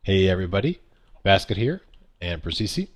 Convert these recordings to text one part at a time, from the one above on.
Hey everybody, Basket here, and Precisi.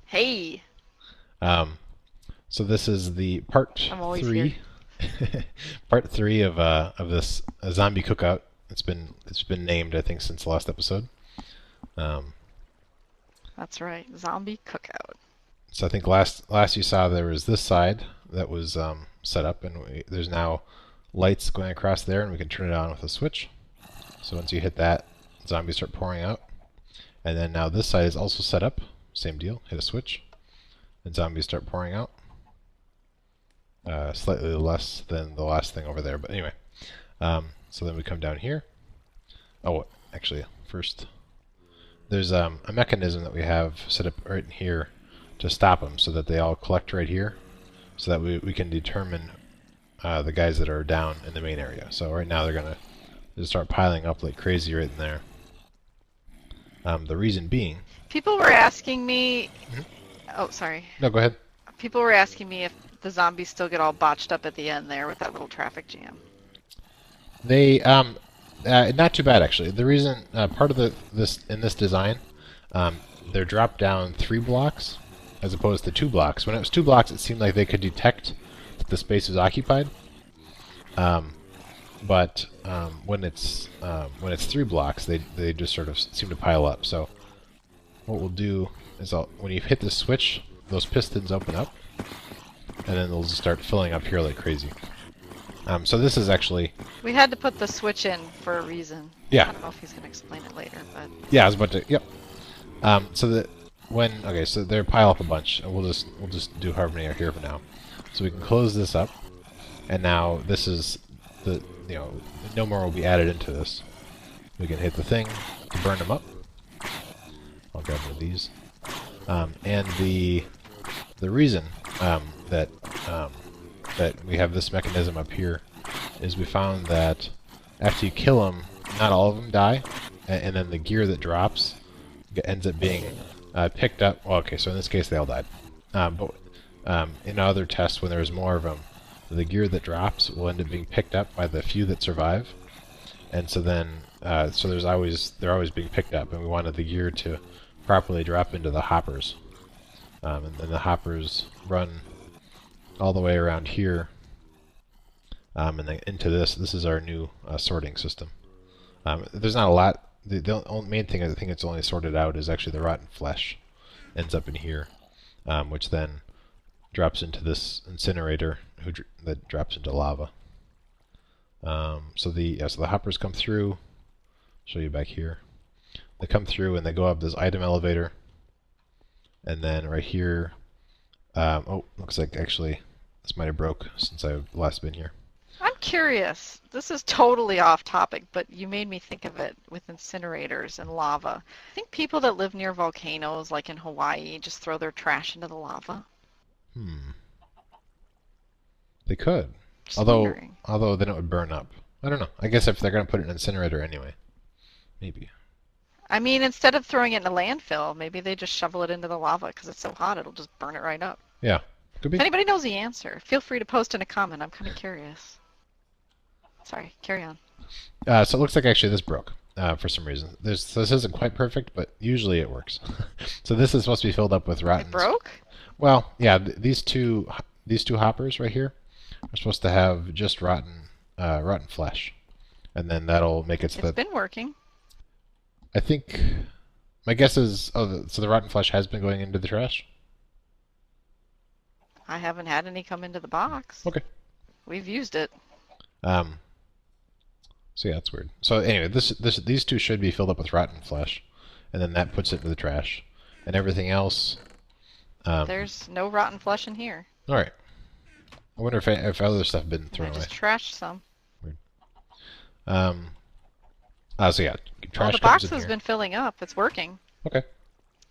Hey, Um, so this is the part I'm always here. three, part three of this Zombie Cookout. It's been named, I think, since the last episode. Um, That's right, Zombie Cookout. so I think last you saw there was this side that was set up, and there's now lights going across there, and we can turn it on with a switch. So once you hit that, zombies start pouring out. And then now this side is also set up. Same deal. Hit a switch, and zombies start pouring out. Slightly less than the last thing over there, but anyway. So then we come down here. Oh, actually, first there's a mechanism that we have set up right in here to stop them, so that they all collect right here, so that we can determine the guys that are down in the main area. So right now they're gonna just start piling up like crazy right in there. The reason being. People were asking me. Mhm. Oh, sorry. No, go ahead. People were asking me if the zombies still get all botched up at the end there with that little traffic jam. They not too bad actually. The reason part of this design, um, they're dropped down 3 blocks as opposed to 2 blocks. When it was 2 blocks, it seemed like they could detect that the space was occupied. Um, but when it's 3 blocks, they just sort of seem to pile up. So what we'll do is when you hit the switch, those pistons open up, and then they'll just start filling up here like crazy. So this is actually. We had to put the switch in for a reason. Yeah. I don't know if he's going to explain it later, but Yeah, I was about to. Yep. So that okay, so they pile up a bunch, and we'll just do however many are here for now. So we can close this up, and now this is the no more will be added into this. We can hit the thing to burn them up. I'll grab one of these. And the reason that that we have this mechanism up here is we found that after you kill them, not all of them die, and then the gear that drops ends up being picked up. Well, okay, so in this case they all died. But in other tests, when there's more of them, the gear that drops will end up being picked up by the few that survive, and so then so they're always being picked up, and we wanted the gear to properly drop into the hoppers, and then the hoppers run all the way around here, and then into this. This is our new sorting system. There's not a lot. The only main thing I think it's only sorted out is actually the rotten flesh ends up in here, which then drops into this incinerator that drops into lava. So the hoppers come through. Show you back here. They come through and they go up this item elevator, and then right here. Oh, looks like actually this might have broke since I've last been here. I'm curious. This is totally off topic, but you made me think of it with incinerators and lava. I think people that live near volcanoes, like in Hawaii, just throw their trash into the lava. Hmm. They could. Just Although wondering. although then it would burn up. I don't know. I guess if they're gonna put it in an incinerator anyway, maybe. I mean, instead of throwing it in a landfill, maybe they just shovel it into the lava because it's so hot it'll just burn it right up. Yeah, could If be. anybody knows the answer, feel free to post in a comment. I'm kind of curious. Sorry, carry on. So it looks like actually this broke for some reason. This isn't quite perfect, but usually it works. So this is supposed to be filled up with It rotten. broke? Well, yeah, these two hoppers right here are supposed to have just rotten flesh, and then that'll make it so It's that been working. I think my guess is so the rotten flesh has been going into the trash. I haven't had any come into the box. Okay. We've used it. Um. So yeah, that's weird. So anyway, these two should be filled up with rotten flesh, and then that puts it into the trash, and everything else. There's no rotten flesh in here. All right. I wonder if other stuff had been And I thrown away. just trashed some. Weird. Um. So yeah, Well, trash the comes box in has here. been filling up. It's working. Okay.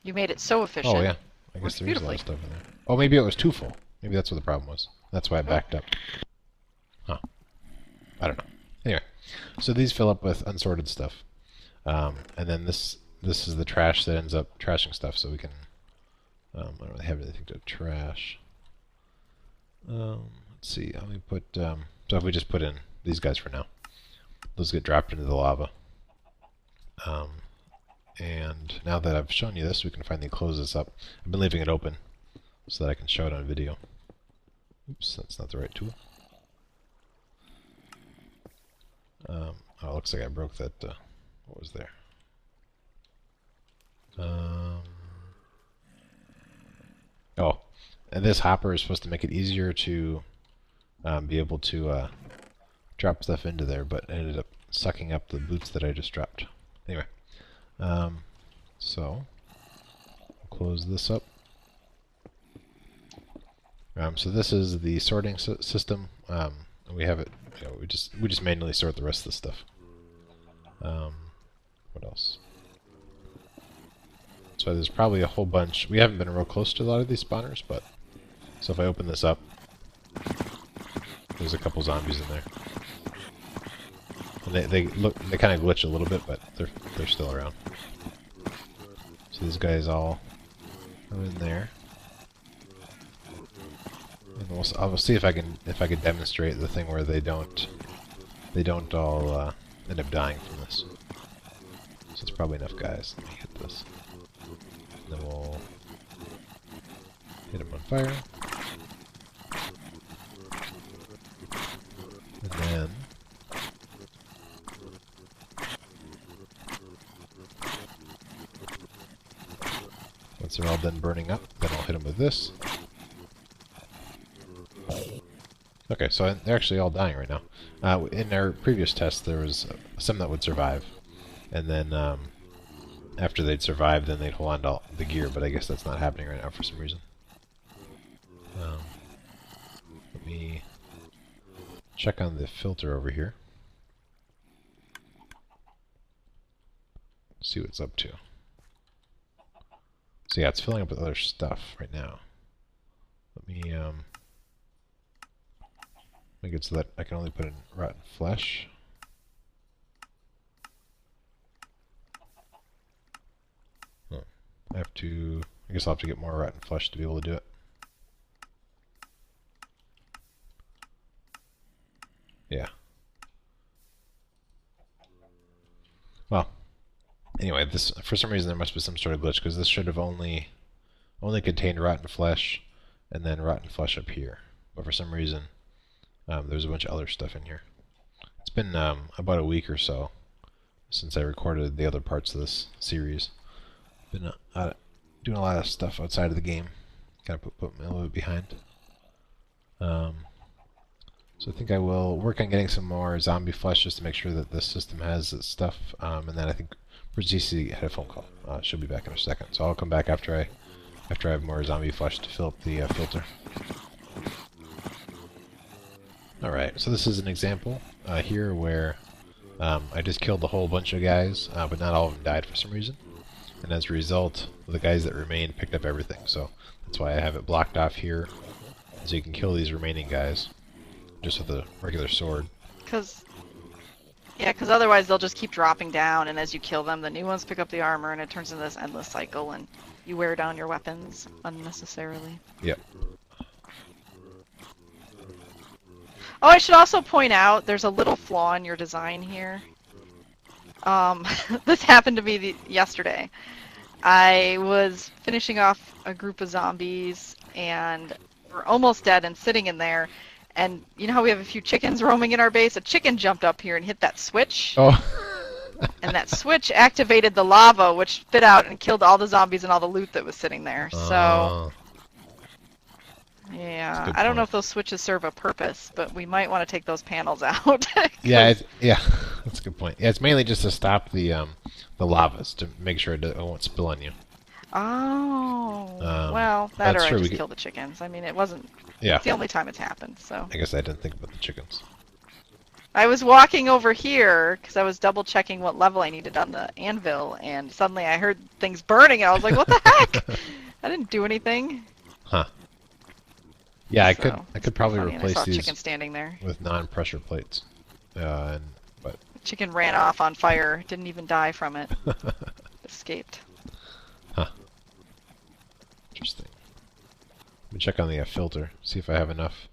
You made it so Oh efficient. yeah. I guess Works there is a lot beautifully. of stuff in there. Oh, maybe it was too full. Maybe that's what the problem was. That's why it backed up. Huh. I don't know. Anyway, so these fill up with unsorted stuff, and then this is the trash that ends up trashing stuff. So we can. I don't really have anything to trash. Let's see. Let me put. So if we just put in these guys for now, those get dropped into the lava. And now that I've shown you this, we can finally close this up. I've been leaving it open so that I can show it on video. Oops, that's not the right tool. Oh, it looks like I broke that. What was there? Oh, and this hopper is supposed to make it easier to be able to drop stuff into there, but it ended up sucking up the boots that I just dropped. Anyway, so I'll close this up. So this is the sorting system. We have it. You know, we just manually sort the rest of the stuff. What else? So there's probably a whole bunch. We haven't been real close to a lot of these spawners, but so if I open this up, there's a couple zombies in there. And they kind of glitch a little bit, but they're still around. So these guys all are in there. And I'll see if I can demonstrate the thing where they don't all end up dying from this. So it's probably enough guys. Let me hit this. And then we'll hit them on fire. And then once they're all done burning up, then I'll hit them with this. Okay, so they're actually all dying right now. In our previous test, there was some that would survive, and then after they'd survived, then they'd hold on to all the gear, but I guess that's not happening right now for some reason. Let me check on the filter over here. See what it's up to. So yeah, it's filling up with other stuff right now. Let me make it so that I can only put in rotten flesh. I guess I'll have to get more rotten flesh to be able to do it. Yeah. Well, anyway, this for some reason there must be some sort of glitch, because this should have only contained rotten flesh and then rotten flesh up here. But for some reason, there's a bunch of other stuff in here. It's been about a week or so since I recorded the other parts of this series. Been doing a lot of stuff outside of the game. Kind of put me a little bit behind. So I think I will work on getting some more zombie flesh just to make sure that this system has its stuff. And then I think Precisi had a phone call. She'll be back in a second. So I'll come back after I have more zombie flesh to fill up the filter. Alright, so this is an example here where I just killed a whole bunch of guys, but not all of them died for some reason. And as a result, the guys that remained picked up everything. So that's why I have it blocked off here, so you can kill these remaining guys just with a regular sword. Because otherwise they'll just keep dropping down, and as you kill them, the new ones pick up the armor, and it turns into this endless cycle, and you wear down your weapons unnecessarily. Yep. Oh, I should also point out there's a little flaw in your design here. This happened to me yesterday. I was finishing off a group of zombies, and we're almost dead and sitting in there. And you know how we have a few chickens roaming in our base? A chicken jumped up here and hit that switch. Oh. And that switch activated the lava, which spit out and killed all the zombies and all the loot that was sitting there. So, yeah, I don't know if those switches serve a purpose, but we might want to take those panels out. Yeah, that's a good point. Yeah, it's mainly just to stop the lavas, to make sure it won't spill on you. Oh, well, that or I just kill the chickens. I mean, it wasn't. Yeah. It's the only time it's happened, so. I guess I didn't think about the chickens. I was walking over here because I was double checking what level I needed on the anvil, and suddenly I heard things burning, and I was like, "What the heck? I didn't do anything." Huh. Yeah, So, I could probably funny, and I replace saw a these chicken standing there. with non-pressure plates. But The chicken ran off on fire. Didn't even die from it. Escaped. Huh. Interesting. Let me check on the filter, see if I have enough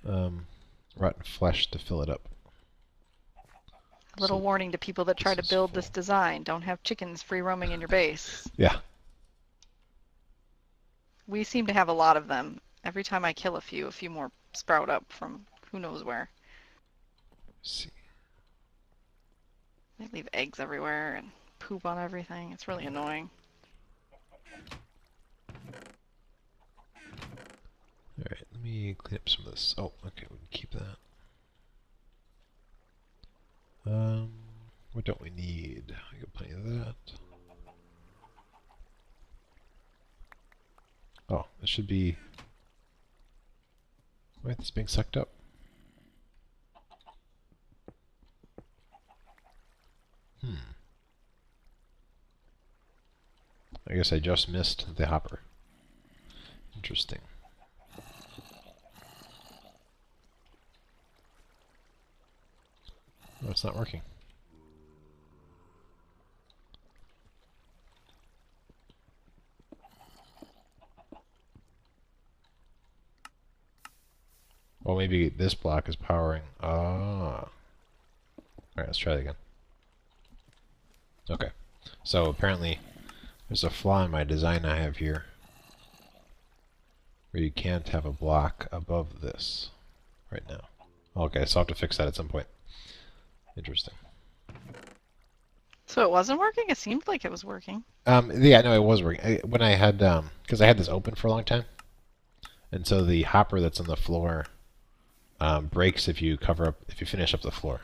rotten flesh to fill it up. A little So warning to people that try this to is build full. this design. Don't have chickens free roaming in your base. Yeah. We seem to have a lot of them. Every time I kill a few more sprout up from who knows where. Let's see. They leave eggs everywhere and poop on everything. It's really annoying. Alright, let me clean up some of this. Oh, okay, we can keep that. What don't we need? I got plenty of that. Oh, it should be... Wait, it's being sucked up. I guess I just missed the hopper. Interesting. Oh, it's not working. Well, maybe this block is powering. Ah. Alright, let's try it again. Okay. So apparently there's a flaw in my design I have here where you can't have a block above this right now. Okay, so I'll have to fix that at some point. Interesting. So it wasn't working? It seemed like it was working. Yeah, no, it was working. When I had, because I had this open for a long time, and so the hopper that's on the floor breaks if you finish up the floor.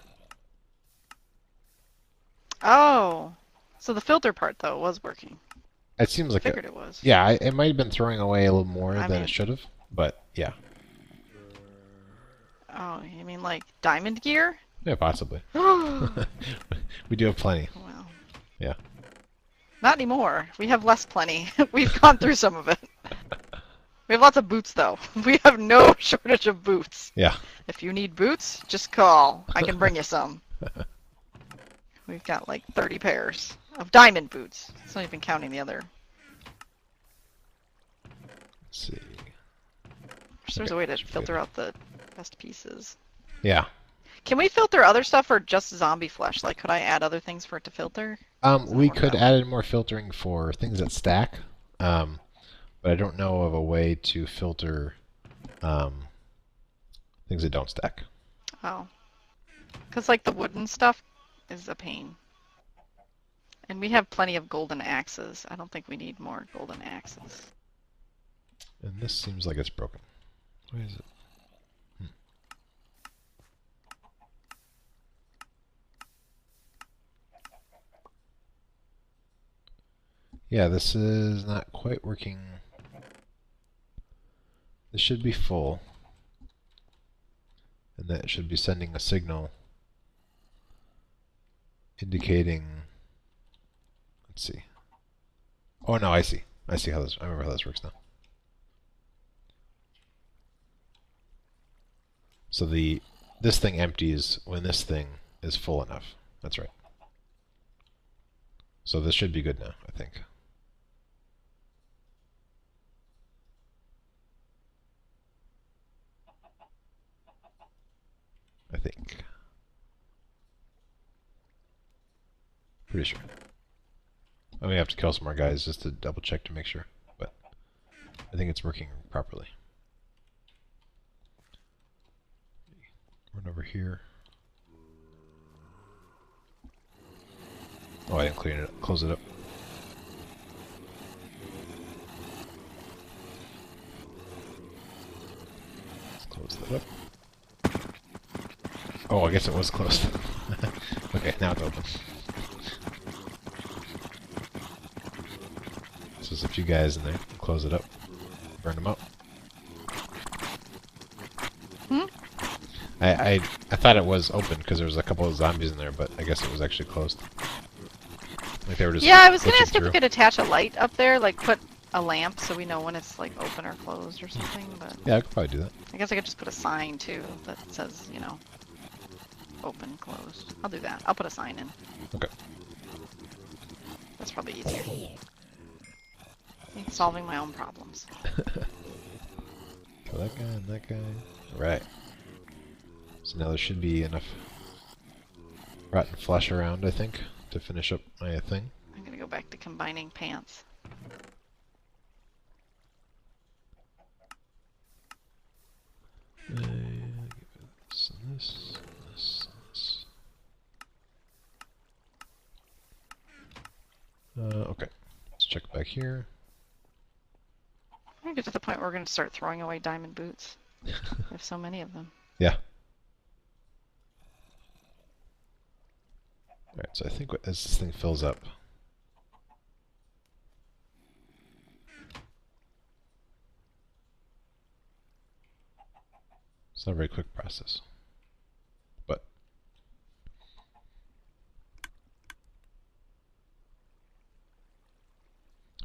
Oh. So the filter part, though, was working. It seems like Figured it was. Yeah, it might have been throwing away a little more I than mean- it should have, but yeah. Oh, you mean like diamond gear? Yeah, possibly. Well, We do have plenty. Yeah. not anymore. We have less plenty. We've gone through some of it. We have lots of boots, though. We have no shortage of boots. Yeah. If you need boots, just call. I can bring you some. We've got like 30 pairs of diamond boots. It's not even counting the other. Let's see. There's a way to filter out the best pieces. Yeah. Can we filter other stuff or just zombie flesh? Like, could I add other things for it to filter? We could add in more filtering for things that stack, but I don't know of a way to filter things that don't stack. Oh. Because, like, the wooden stuff is a pain. And we have plenty of golden axes. I don't think we need more golden axes. And this seems like it's broken. Where is it? Yeah, this is not quite working. This should be full. And that should be sending a signal indicating... Let's see. Oh no, I see. I see how this... I remember how this works now. So this thing empties when this thing is full enough. That's right. So this should be good now, I think. I think. Pretty sure. I may have to kill some more guys just to double check to make sure, but I think it's working properly. Run over here. Oh, I didn't clean it up. Close it up. Let's close that up. Oh, I guess it was closed. Okay, now it's open. So there's a few guys in there. Close it up. Burn them up. I thought it was open because there was a couple of zombies in there, but I guess it was actually closed. Like they were just Yeah, I was gonna glitching ask if we through. could attach a light up there, like put a lamp so we know when it's like open or closed or something, but Yeah, I could probably do that. I guess I could just put a sign too that says, you know, open, closed. I'll do that. I'll put a sign in. Okay. That's probably easier. Solving my own problems. Kill that guy and that guy. Right. So now there should be enough rotten flesh around, I think, to finish up my thing. I'm gonna go back to combining pants. Give it this and this, and this and this. Okay, let's check back here. We're gonna get to the point where we're gonna start throwing away diamond boots. There's so many of them. Yeah. Alright, so I think as this thing fills up... It's not a very quick process. But...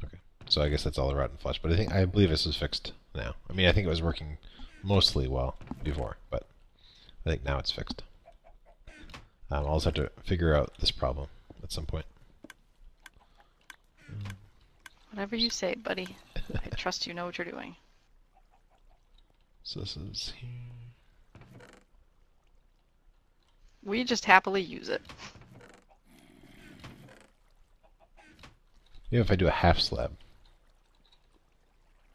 Okay, so I guess that's all the rotten flesh. But I believe this is fixed now. I mean, I think it was working mostly well before, but I think now it's fixed. I'll also have to figure out this problem at some point. Whatever you say, buddy. I trust you know what you're doing. So this is here. We just happily use it. Yeah, if I do a half slab.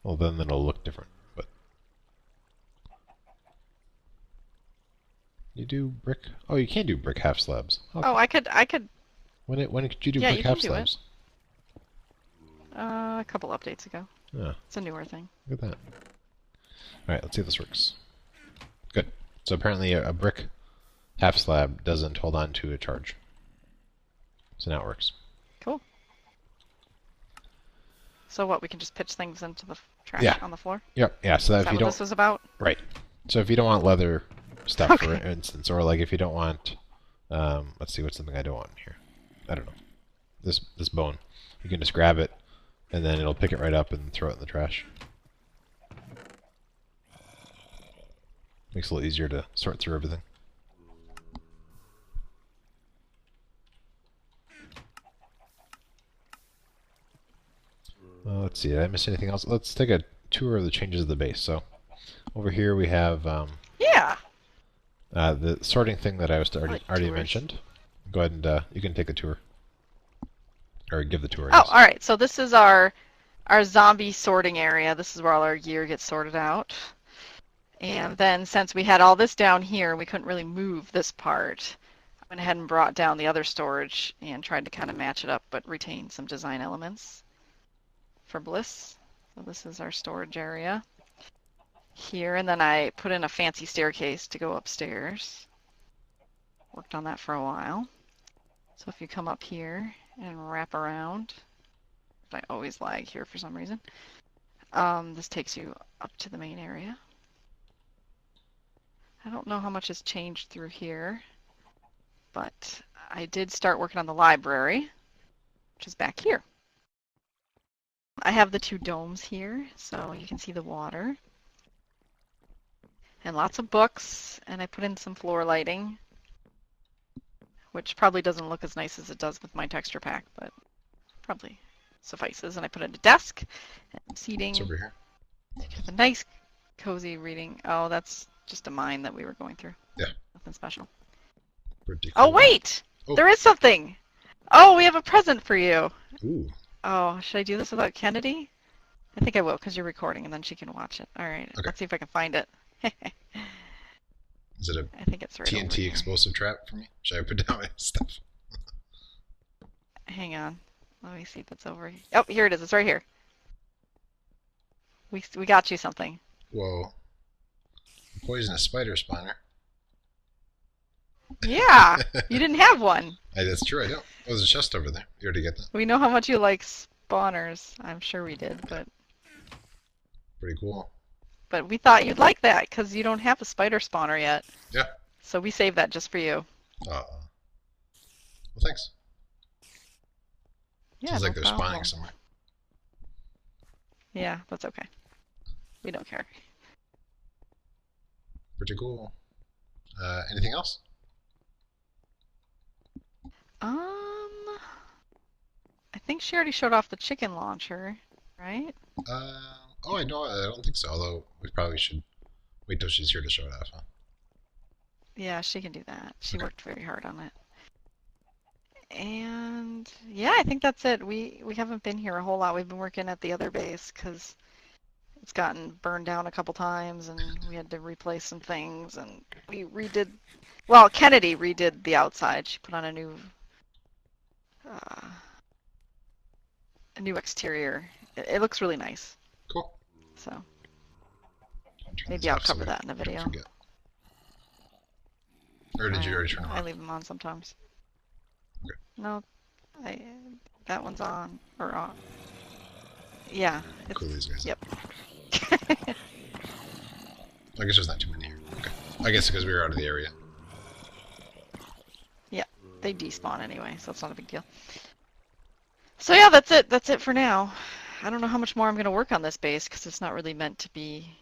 Well, then it'll look different. But you do brick? Oh, you can do brick half slabs. Okay. Oh, I could. When could you do Yeah, brick you half can do it. slabs? A couple updates ago. Yeah, It's a newer thing. look at that. Alright, let's see if this works. Good. So apparently a brick half slab doesn't hold on to a charge. So now it works. Cool. So what? We can just pitch things into the trash Yeah. on the floor. Yep. Yeah. So that Is if that you what don't this was about? right. So if you don't want leather stuff, for Okay. instance, or like if you don't want, let's see, what's something I don't want in here? I don't know. This bone. You can just grab it, and then it'll pick it right up and throw it in the trash. Makes it a little easier to sort through everything. Let's see, did I miss anything else? Let's take a tour of the changes of the base. So, over here we have Yeah. the sorting thing that I was already tours. mentioned. Go ahead and you can take the tour. Or give the tour, I Oh, guess. all right. So this is our zombie sorting area. This is where all our gear gets sorted out. And then since we had all this down here, we couldn't really move this part. I went ahead and brought down the other storage and tried to kind of match it up, but retain some design elements for Bliss. So this is our storage area here. And then I put in a fancy staircase to go upstairs. Worked on that for a while. So if you come up here and wrap around, I always lag here for some reason. This takes you up to the main area. I don't know how much has changed through here, but I did start working on the library, which is back here. I have the two domes here, so you can see the water. And lots of books, and I put in some floor lighting, which probably doesn't look as nice as it does with my texture pack, but probably suffices. And I put in a desk and seating. It's over here. With a nice, cozy reading. Oh, that's just a mine that we were going through. Yeah. Nothing special. Pretty Oh, cool. wait! Oh. There is something! Oh, we have a present for you! Ooh. Oh, should I do this without Kennedy? I think I will, because you're recording, and then she can watch it. Alright, Okay. let's see if I can find it. Is it a I think it's right over TNT here. explosive trap for me? Should I put down my stuff? Hang on. Let me see if it's over here. Oh, here it is. It's right here. We got you something. Whoa. Poisonous spider spawner. Yeah! You didn't have one! That's true, I don't. Oh, there's a chest over there. You already get that? We know how much you like spawners. I'm sure we did, but Pretty cool. we thought you'd like that because you don't have a spider spawner yet. Yeah. So we saved that just for you. Well, thanks. Yeah, Sounds no like they're problem. spawning somewhere. Yeah, that's okay. We don't care. Pretty cool. Anything else? I think she already showed off the chicken launcher, right? Oh, I don't think so. Although we probably should wait till she's here to show it off. Huh? Yeah, she can do that. She Okay. worked very hard on it. And yeah, I think that's it. We haven't been here a whole lot. We've been working at the other base because it's gotten burned down a couple times, and we had to replace some things, and we redid. Well, Kennedy redid the outside. She put on uh, a new exterior. It looks really nice. Cool. So maybe I'll cover that in a video. Or did you already turn them on? I leave them on sometimes. Okay. No, that one's on or on. Yeah. Cool these guys. Yep. I guess there's not too many here. Okay. I guess because we were out of the area. Yeah, they despawn anyway, so it's not a big deal. So yeah, that's it. That's it for now. I don't know how much more I'm going to work on this base because it's not really meant to be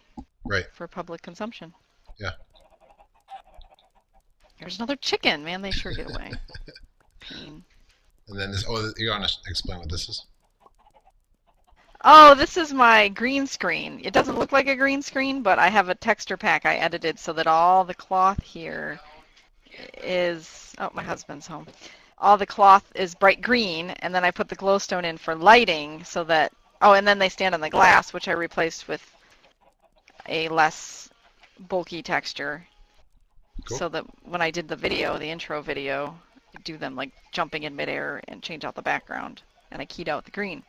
for public consumption. Yeah. There's another chicken. Man, they sure get away. Pain. And then this. Oh, you want to explain what this is? Oh, this is my green screen. It doesn't look like a green screen, but I have a texture pack I edited so that all the cloth here is... Oh, my husband's home. All the cloth is bright green, and then I put the glowstone in for lighting so that... Oh, and then they stand on the glass, which I replaced with a less bulky texture. Cool. So that when I did the video, the intro video, I do them like jumping in midair and change out the background, and I keyed out the green.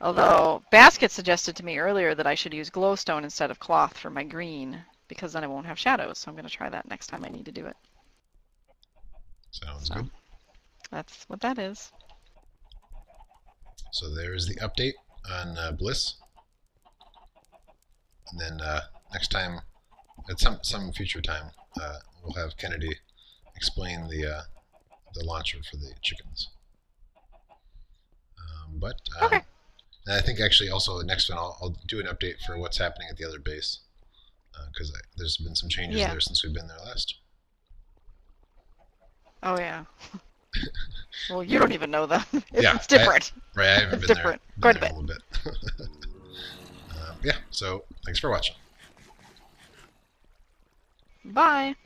Although Basket suggested to me earlier that I should use glowstone instead of cloth for my green, because then I won't have shadows, so I'm going to try that next time I need to do it. Sounds good. That's what that is. So there's the update on Bliss. And then next time, at some future time, we'll have Kennedy explain the launcher for the chickens. Okay. And I think actually also the next one I'll do an update for what's happening at the other base, because there's been some changes there since we've been there last. Oh yeah. Well, you don't even know them. It's different. I haven't been there. Quite a bit. A little bit. Yeah. So thanks for watching. Bye.